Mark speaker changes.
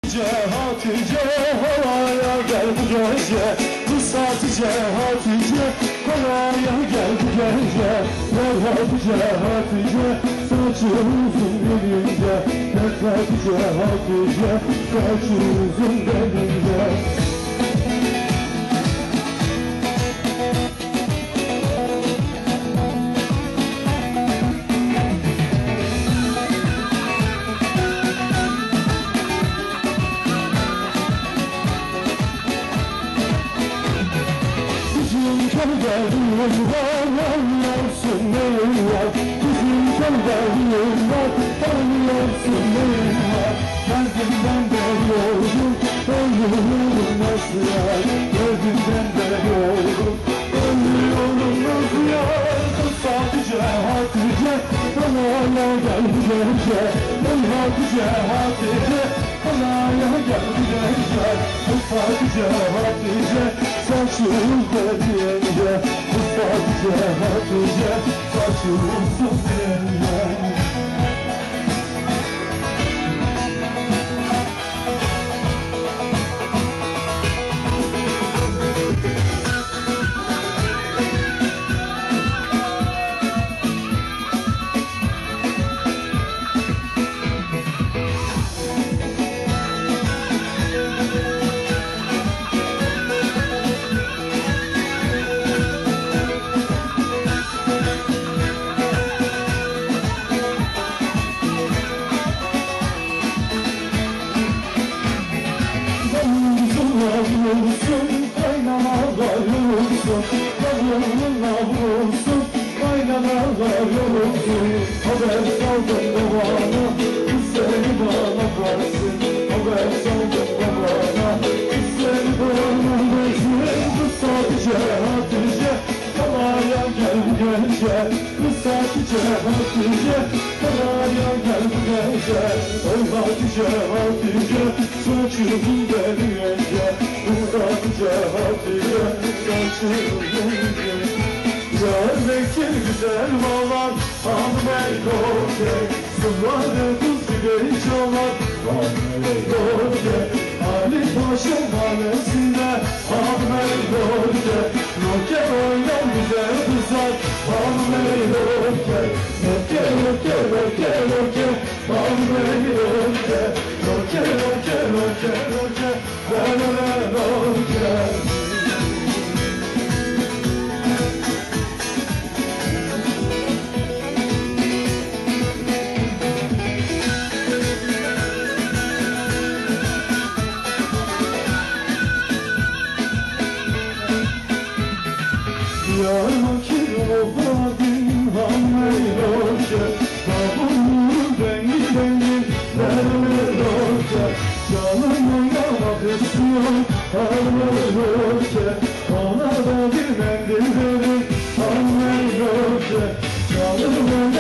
Speaker 1: Hatice havaya gel bu gece, kız Hatice Hatice havaya gel bu gece. Gel Hatice Hatice saçı uzun belince, gel Hatice Hatice saçı uzun belince. Kölgeliğim var, anlarsın neyim var. Bizim kölgeliğim var, anlarsın neyim var. Derdimden beri oldum, ölüyorum nasıl yar. Derdimden beri oldum, ölüyorum nasıl yar. Kız Hatice Hatice, bana hala gel bu gece. Ey Hatice Hatice, bana hala gel bu gece. Kız Hatice Hatice, saçı uzun Hatice Hatice saçı uzun belince. Yavrusun, kaynana yavrusun, yavrumun yavrusun, kaynana yavrusun. Haber saldım babana, kız seni bana versin. Haber saldım babana, kız seni bana versin. Kız Hatice Hatice, havaya gel bu gece. Kız Hatice Hatice, havaya gel bu gece. Oy Hatice Hatice, saçımın belince. Hatice Hatice saçımın belince. Yar Bekir güzel bağlar, hanım ey doke. Sırları kız gibi çalar, hanım ey doke. Ali Paşa mahallesinde, hanım ey doke. Roke oynar güzel kızlar, hanım ey doke. Roke roke roke roke, hanım ey doke. Roke roke roke roke, la la la roke. Diyarbakır obadım hanım roke. Kabullu bengi bengi verme roke. Canım oynamak istiyor hanım roke. Ona da bir mendil verin hanım roke. Canım oynamak